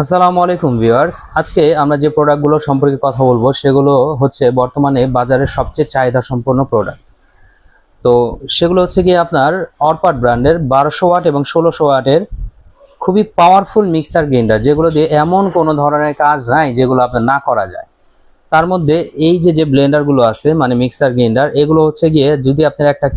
আসসালামু আলাইকুম ভিউয়ার্স, আজকে আমরা যে প্রোডাক্টগুলো সম্পর্কে কথা বলবো সেগুলো হচ্ছে বর্তমানে বাজারের সবচেয়ে চাহিদা সম্পন্ন প্রোডাক্ট। তো সেগুলো হচ্ছে কি আপনার অরপাট ব্র্যান্ডের 1200 ওয়াট এবং 1600 ওয়াটের খুবই পাওয়ারফুল মিক্সার গ্রাইন্ডার, যেগুলো দিয়ে এমন কোনো ধরনের কাজ নাই যেগুলো আপনার না করা যায়। তার মধ্যে এই যে ব্লেন্ডারগুলো আছে মানে মিক্সার গ্রাইন্ডার, এগুলো হচ্ছে গিয়ে যদি আপনার একটা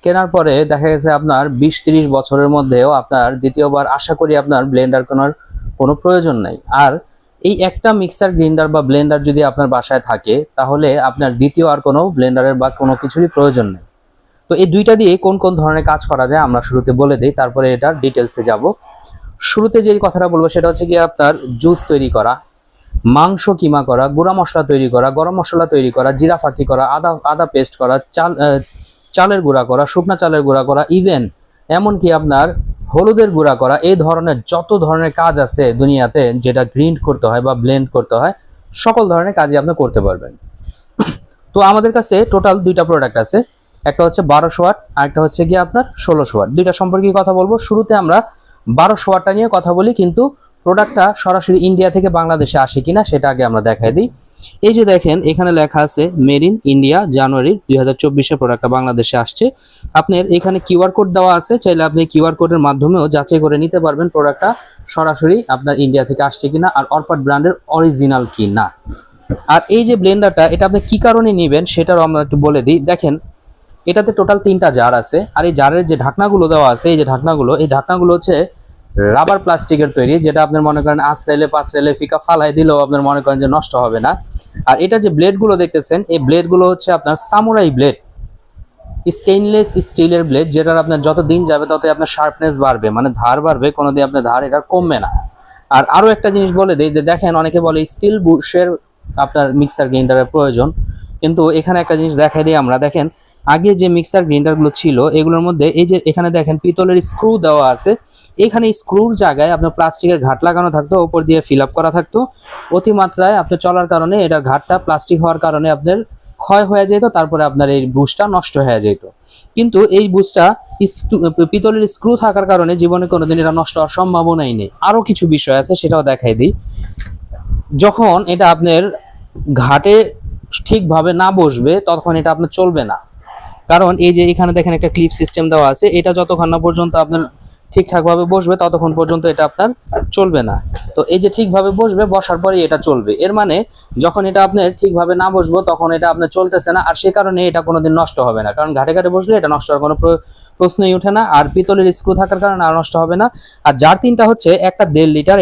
কেনার পরে দেখা গেছে আপনার 20-30 বছরের মধ্যেও আপনার দ্বিতীয়বার আশা করি আপনার ব্লেন্ডার কেনার কোনো প্রয়োজন নাই। আর এই একটা মিক্সার গ্রাইন্ডার বা ব্লেন্ডার যদি আপনার বাসায় থাকে তাহলে আপনার দ্বিতীয় আর কোনো ব্লেন্ডারের বা কোনো কিছুরই প্রয়োজন নেই। তো এই দুইটা দিয়ে কোন কোন ধরনের কাজ করা যায় আমরা শুরুতে বলে দিই, তারপরে এটার ডিটেলসে যাব। শুরুতে যে কথাটা বলবো সেটা হচ্ছে কি আপনার জুস তৈরি করা, মাংস কিমা করা, গুঁড়া মশলা তৈরি করা, গরম মশলা তৈরি করা, জিরা ফাঁকি করা, আদা পেস্ট করা, চালের গুঁড়া করা, শুকনা চালের গুঁড়া করা, ইভেন এমনকি আপনার হলুদের গুঁড়া করা, এই ধরনের যত ধরনের কাজ আছে দুনিয়াতে যেটা গ্রিন্ড করতে হয় বা ব্লেন্ড করতে হয়, সকল ধরনের কাজই আপনি করতে পারবেন। তো আমাদের কাছে টোটাল দুইটা প্রোডাক্ট আছে, একটা হচ্ছে 1200 ওয়াট আর একটা হচ্ছে গিয়ে আপনার 1600 ওয়াট। দুইটা সম্পর্কে কথা বলবো। শুরুতে আমরা 1200 ওয়াটটা নিয়ে কথা বলি, কিন্তু প্রোডাক্টটা সরাসরি ইন্ডিয়া থেকে বাংলাদেশে আসে কিনা সেটা আগে আমরা দেখাই দিই। এই যে দেখেন এখানে লেখা আছে মেড ইন ইন্ডিয়া, জানুয়ারি 2024-এ প্রোডাক্টটা বাংলাদেশে আসছে। আপনার এখানে কিউআর কোড দেওয়া আছে, চাইলে আপনি কিউআর কোডের মাধ্যমেও যাচাই করে নিতে পারবেন প্রোডাক্টটা সরাসরি আপনার ইন্ডিয়া থেকে আসছে কিনা আর অরপাট ব্র্যান্ডের অরিজিনাল কি না। আর এই যে ব্লেন্ডারটা, এটা আপনি কি কারণে নেবেন সেটাও আমরা একটু বলে দিই। দেখেন এটাতে টোটাল 3টা জার আছে, আর এই জারের যে ঢাকনাগুলো দেওয়া আছে, এই ঢাকনাগুলো হচ্ছে রাবার প্লাস্টিকের তৈরি, যেটা আপনার মনে করেন আঁচড়াইলে পাঁচড়াইলে ফিকা ফালাই দিলেও আপনার মনে করেন যে নষ্ট হবে না। আর এটা যে ব্লেডগুলো দেখতেছেন, এই ব্লেডগুলো হচ্ছে আপনার সামুরাই ব্লেড, স্টেইনলেস স্টিলের ব্লেড, যেটার আপনার যত দিন যাবে ততই আপনার শার্পনেস বাড়বে, মানে ধার বাড়বে, কোনোদিন আপনার ধার এটা কমবে না। আর আরও একটা জিনিস বলে দিই যে দেখেন অনেকে বলে স্টিল বুশের আপনার মিক্সার গ্রাইন্ডারের প্রয়োজন, কিন্তু এখানে একটা জিনিস দেখাই দিই আমরা। দেখেন আগে যে মিক্সার গ্রাইন্ডারগুলো ছিল এগুলোর মধ্যে এই যে এখানে দেখেন পিতলের স্ক্রু দেওয়া আছে, এখানে স্ক্রুর জায়গায় আপনার প্লাস্টিকের ঘাট লাগানো থাকতো, উপর দিয়ে ফিল আপ করা থাকতো। অতিমাত্রায় আপনার চলার কারণে এটার ঘাটটা প্লাস্টিক হওয়ার কারণে আপনার ক্ষয় হয়ে যেত, তারপরে আপনার এই বুশটা নষ্ট হয়ে যেত। কিন্তু এই বুশটা পিতলের স্ক্রু থাকার কারণে জীবনে কোনোদিন এটা নষ্ট হওয়ার সম্ভাবনাই নেই। আরও কিছু বিষয় আছে সেটাও দেখাই দিই। যখন এটা আপনার ঘাটে ঠিকভাবে না বসবে তখন এটা আপনার চলবে না, কারণ এই যে এখানে দেখেন একটা ক্লিপ সিস্টেম দেওয়া আছে, এটা যতক্ষণ না পর্যন্ত আপনার ঠিকঠাকভাবে বসবে ততক্ষণ পর্যন্ত এটা আপনার চলবে না। তো এই যে ঠিকভাবে বসবে, বসার পরেই এটা চলবে। এর মানে যখন এটা আপনার ঠিকভাবে না বসবো তখন এটা আপনার চলতেছে না, আর সে কারণে এটা কোনোদিন নষ্ট হবে না, কারণ ঘাটে ঘাটে বসলে এটা নষ্ট হওয়ার কোনো প্রশ্নই ওঠে না। আর পিতলের স্ক্রু থাকার কারণে আর নষ্ট হবে না। আর যার 3টা হচ্ছে, একটা 1.5 লিটার,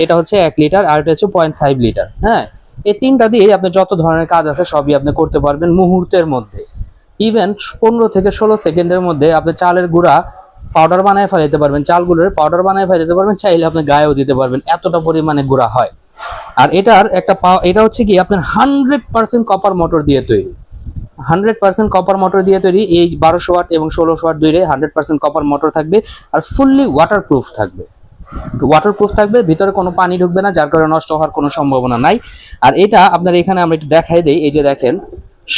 এটা হচ্ছে 1 লিটার, আর এটা হচ্ছে 0.5 লিটার। হ্যাঁ, এই 3টা দিয়ে আপনি যত ধরনের কাজ আছে সবই আপনি করতে পারবেন মুহূর্তের মধ্যে। ইভেন 15 থেকে 16 সেকেন্ডের মধ্যে আপনি চালের গুঁড়া পাউডার বানায় ফেলাইতে পারবেন, চালগুলোর পাউডার বানায় ফেলাইতে পারবেন, চাইলে আপনি গায়েও দিতে পারবেন, এতটা পরিমাণে গুঁড়া হয়। আর এটার একটা এটা হচ্ছে কি আপনার 100% কপার মোটর দিয়ে তৈরি, 100% কপার মোটর দিয়ে তৈরি। এই 1200 ওয়াট এবং 1600 ওয়াট দুইটাই 100% কপার মোটর থাকবে, আর ফুললি ওয়াটারপ্রুফ থাকবে, ভিতরে কোনো পানি ঢুকবে না, যার কারণে নষ্ট হওয়ার কোনো সম্ভাবনা নাই। আর এটা আপনার এখানে আমরা একটু দেখাই দেই। এই যে দেখেন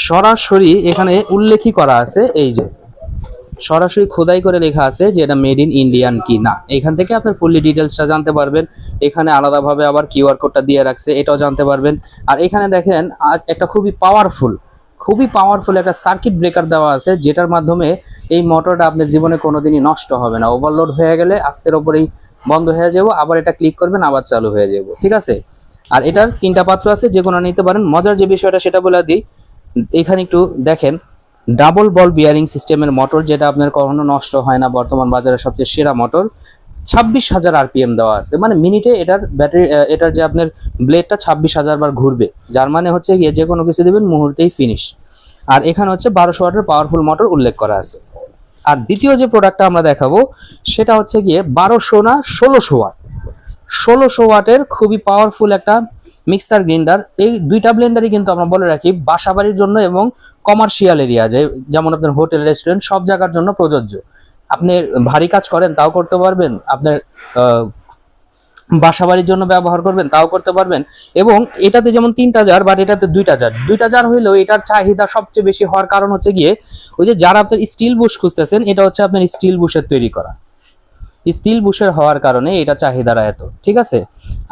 সরাসরি এখানে উল্লেখই করা আছে, এই যে সরাসরি খোদাই করে লেখা আছে যে এটা মেড ইন ইন্ডিয়ান কি না। এখান থেকে আপনি ফুললি ডিটেলসটা জানতে পারবেন। এখানে আলাদাভাবে আবার কিউআর কোডটা দিয়ে রাখছে, এটাও জানতে পারবেন। আর এখানে দেখেন একটা খুবই পাওয়ারফুল একটা সার্কিট ব্রেকার দেওয়া আছে, যেটার মাধ্যমে এই মোটরটা আপনার জীবনে কোনোদিনই নষ্ট হবে না। ওভারলোড হয়ে গেলে আস্তের ওপরেই বন্ধ হয়ে যাব, আবার এটা ক্লিক করবেন আবার চালু হয়ে যাব, ঠিক আছে। আর এটার 3টা পাত্র আছে, যে কোনো নিতে পারেন। মজার যে বিষয়টা সেটা বলে দিই, এখানে একটু দেখেন ডাবল বল বিয়ারিং সিস্টেমের মোটর, যেটা আপনার কখনো নষ্ট হয় না, বর্তমান বাজারে সবচেয়ে সেরা মোটর। 26,000 আরপিএম দেওয়া আছে, মানে মিনিটে এটার ব্যাটারি এটার যে আপনার ব্লেডটা 26,000 বার ঘুরবে, যার মানে হচ্ছে গিয়ে যে কোনো কিছু দেবেন মুহূর্তেই ফিনিশ। আর এখানে হচ্ছে 1200 ওয়াটের পাওয়ারফুল মোটর উল্লেখ করা আছে। আর দ্বিতীয় যে প্রোডাক্টটা আমরা দেখাবো সেটা হচ্ছে গিয়ে 1200 না 1600 ওয়াটের খুবই পাওয়ারফুল একটা মিক্সার গ্রাইন্ডার। এই দুইটা ব্লেন্ডারই কিন্তু আমরা বলে রাখি বাসাবাড়ির জন্য এবং কমার্শিয়াল এরিয়া, যেমন আপনার হোটেল রেস্টুরেন্ট সব জায়গার জন্য প্রযোজ্য। আপনি ভারী কাজ করেন তাও করতে পারবেন, আপনার বাসাবাড়ির জন্য ব্যবহার করবেন তাও করতে পারবেন। এবং এটাতে যেমন 3টা জার, বাট এটাতে 2টা জার হইলেও এটার চাহিদা সবচেয়ে বেশি হওয়ার কারণ হচ্ছে গিয়ে ওই যে যারা আপনার স্টিল বুশ খুঁজতেছেন, এটা হচ্ছে আপনার স্টিল বুশের তৈরি করা। স্টিল বুশের হওয়ার কারণে এটা চাহিদাটা এত, ঠিক আছে।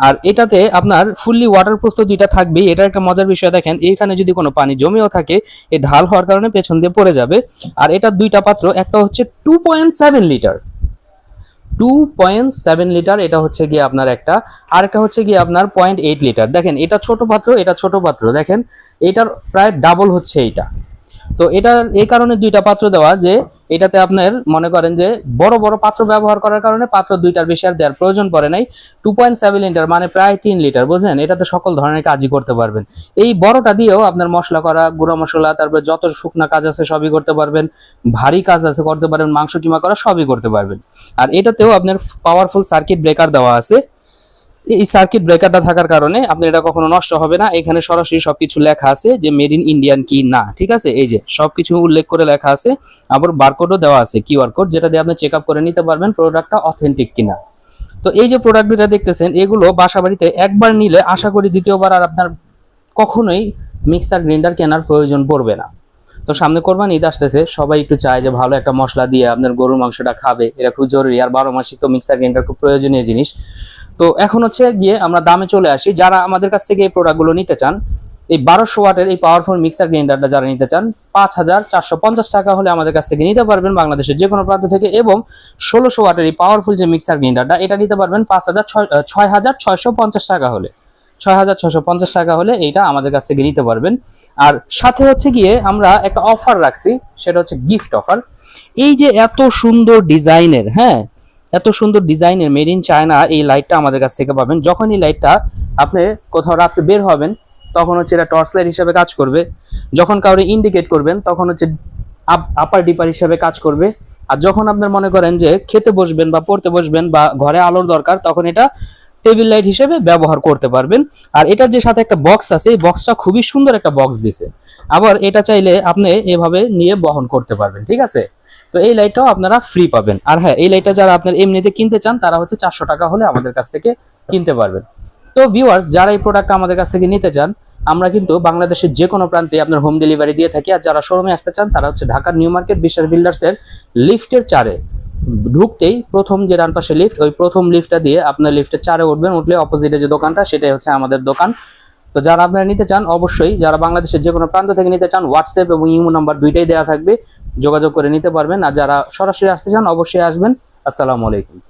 আর এটাতে আপনার ফুললি ওয়াটারপ্রুফ তো দুইটা থাকবেই। এটার একটা মজার বিষয় দেখেন, এইখানে যদি কোনো পানি জমেও থাকে এই ঢাল হওয়ার কারণে পেছন দিয়ে পড়ে যাবে। আর এটা দুইটা পাত্র, একটা হচ্ছে 2.7 লিটার, 2.7 লিটার, এটা হচ্ছে গিয়ে আপনার একটা, আর একটা হচ্ছে গিয়ে আপনার 0.8 লিটার। দেখেন এটা ছোট পাত্র, এটা ছোট পাত্র, দেখেন এটার প্রায় ডাবল হচ্ছে এইটা। তো এটা এই কারণে দুইটা পাত্র দেওয়া যে এটাতে আপনার মনে করেন যে বড় বড় পাত্র ব্যবহার করার কারণে পাত্র দুইটার বেশি আর দেওয়ার প্রয়োজন পড়ে নাই। 2.7 লিটার মানে প্রায় 3 লিটার, বুঝলেন। এটাতে সকল ধরনের কাজই করতে পারবেন। এই বড়টা দিয়েও আপনার মশলা করা, গুঁড়া মশলা, তারপরে যত শুকনা কাজ আছে সবই করতে পারবেন, ভারী কাজ আছে করতে পারবেন, মাংস কিমা করা সবই করতে পারবেন। আর এটাতেও আপনার পাওয়ারফুল সার্কিট ব্রেকার দেওয়া আছে। এই সার্কিট ব্রেকারটা থাকার কারণে আপনার এটা কখনো নষ্ট হবে না। এখানে সরাসরি সবকিছু লেখা আছে যে মেড ইন ইন্ডিয়ান কি না, ঠিক আছে। এই যে সবকিছু উল্লেখ করে লেখা আছে, আবার বারকোডও দেওয়া আছে, কিউআর কোড, যেটা দিয়ে আপনি চেক আপ করে নিতে পারবেন প্রোডাক্টটা অথেন্টিক কিনা। তো এই যে প্রোডাক্ট দুটা দেখতেছেন, এগুলো বাসা বাড়িতে একবার নিলে আশা করি দ্বিতীয়বার আর আপনার কখনোই মিক্সার গ্রাইন্ডার কেনার প্রয়োজন পড়বে না। তো সামনে কোরবানি ঈদ আসতেছে, সবাই একটু চায় যে ভালো একটা মশলা দিয়ে আপনার গরুর মাংসটা খাবে, এটা খুব জরুরি। আর 12 মাসই তো মিক্সার গ্রাইন্ডার খুব প্রয়োজনীয় জিনিস। তো এখন হচ্ছে গিয়ে আমরা দামে চলে আসি। যারা আমাদের কাছ থেকে এই প্রোডাক্টগুলো নিতে চান, এই 1200 ওয়াটের এই পাওয়ারফুল মিক্সার গ্রাইন্ডারটা যারা নিতে চান, 5450 টাকা হলে আমাদের কাছ থেকে নিতে পারবেন বাংলাদেশের যে কোনো প্রান্ত থেকে। এবং 1600 ওয়াটের এই পাওয়ারফুল যে মিক্সার গ্রাইন্ডারটা, এটা নিতে পারবেন 6650 টাকা হলে, 6650 টাকা হলে এইটা আমাদের কাছ থেকে নিতে পারবেন। আর সাথে হচ্ছে গিয়ে আমরা একটা অফার রাখছি, সেটা হচ্ছে গিফট অফার। এই যে এত সুন্দর ডিজাইনের, হ্যাঁ এত সুন্দর ডিজাইনের মেড ইন চায়না এই লাইটটা আমাদের কাছ থেকে পাবেন। যখন এই লাইটটা আপনি কোথাও রাত্রে বের হবেন তখন হচ্ছে এটা টর্চ লাইট হিসেবে কাজ করবে। যখন কাউরে ইন্ডিকেট করবেন তখন হচ্ছে আপার ডিপার হিসেবে কাজ করবে। আর যখন আপনার মনে করেন যে খেতে বসবেন বা পড়তে বসবেন বা ঘরে আলোর দরকার, তখন এটা টেবিল লাইট হিসেবে ব্যবহার করতে পারবেন। আর এটার যে সাথে একটা বক্স আছে, এই বক্সটা খুবই সুন্দর একটা বক্স দিছে। আবার এটা চাইলে আপনি এভাবে নিয়ে বহন করতে পারবেন, ঠিক আছে। তো এই লাইটটাও আপনারা ফ্রি পাবেন। আর হ্যাঁ, এই লাইটটা যারা আপনার এমনিতে কিনতে চান তারা হচ্ছে 400 টাকা হলে আমাদের কাছ থেকে কিনতে পারবেন। তো ভিউয়ার্স, যারা এই প্রোডাক্টটা আমাদের কাছ থেকে নিতে চান, আমরা কিন্তু বাংলাদেশের যে কোনো প্রান্তে আপনার হোম ডেলিভারি দিয়ে থাকি। আর যারা শোরুমে আসতে চান তারা হচ্ছে ঢাকার নিউ মার্কেট বিশ্বাস বিল্ডার্সের লিফটের 4-এ ঢুকতেই প্রথম যে ডান পাশে লিফট, ওই প্রথম লিফটটা দিয়ে আপনার লিফটের 4-এ উঠবেন। উঠলে অপোজিটে যে দোকানটা, সেটাই হচ্ছে আমাদের দোকান। তো যারা আপনারা নিতে চান, অবশ্যই যারা বাংলাদেশের যে কোনো প্রান্ত থেকে নিতে চান, হোয়াটসঅ্যাপ এবং ইমো নাম্বার দুইটাই দেওয়া থাকবে, যোগাযোগ করে নিতে পারবেন। আর যারা সরাসরি আসতে চান অবশ্যই আসবেন। আসসালামু আলাইকুম।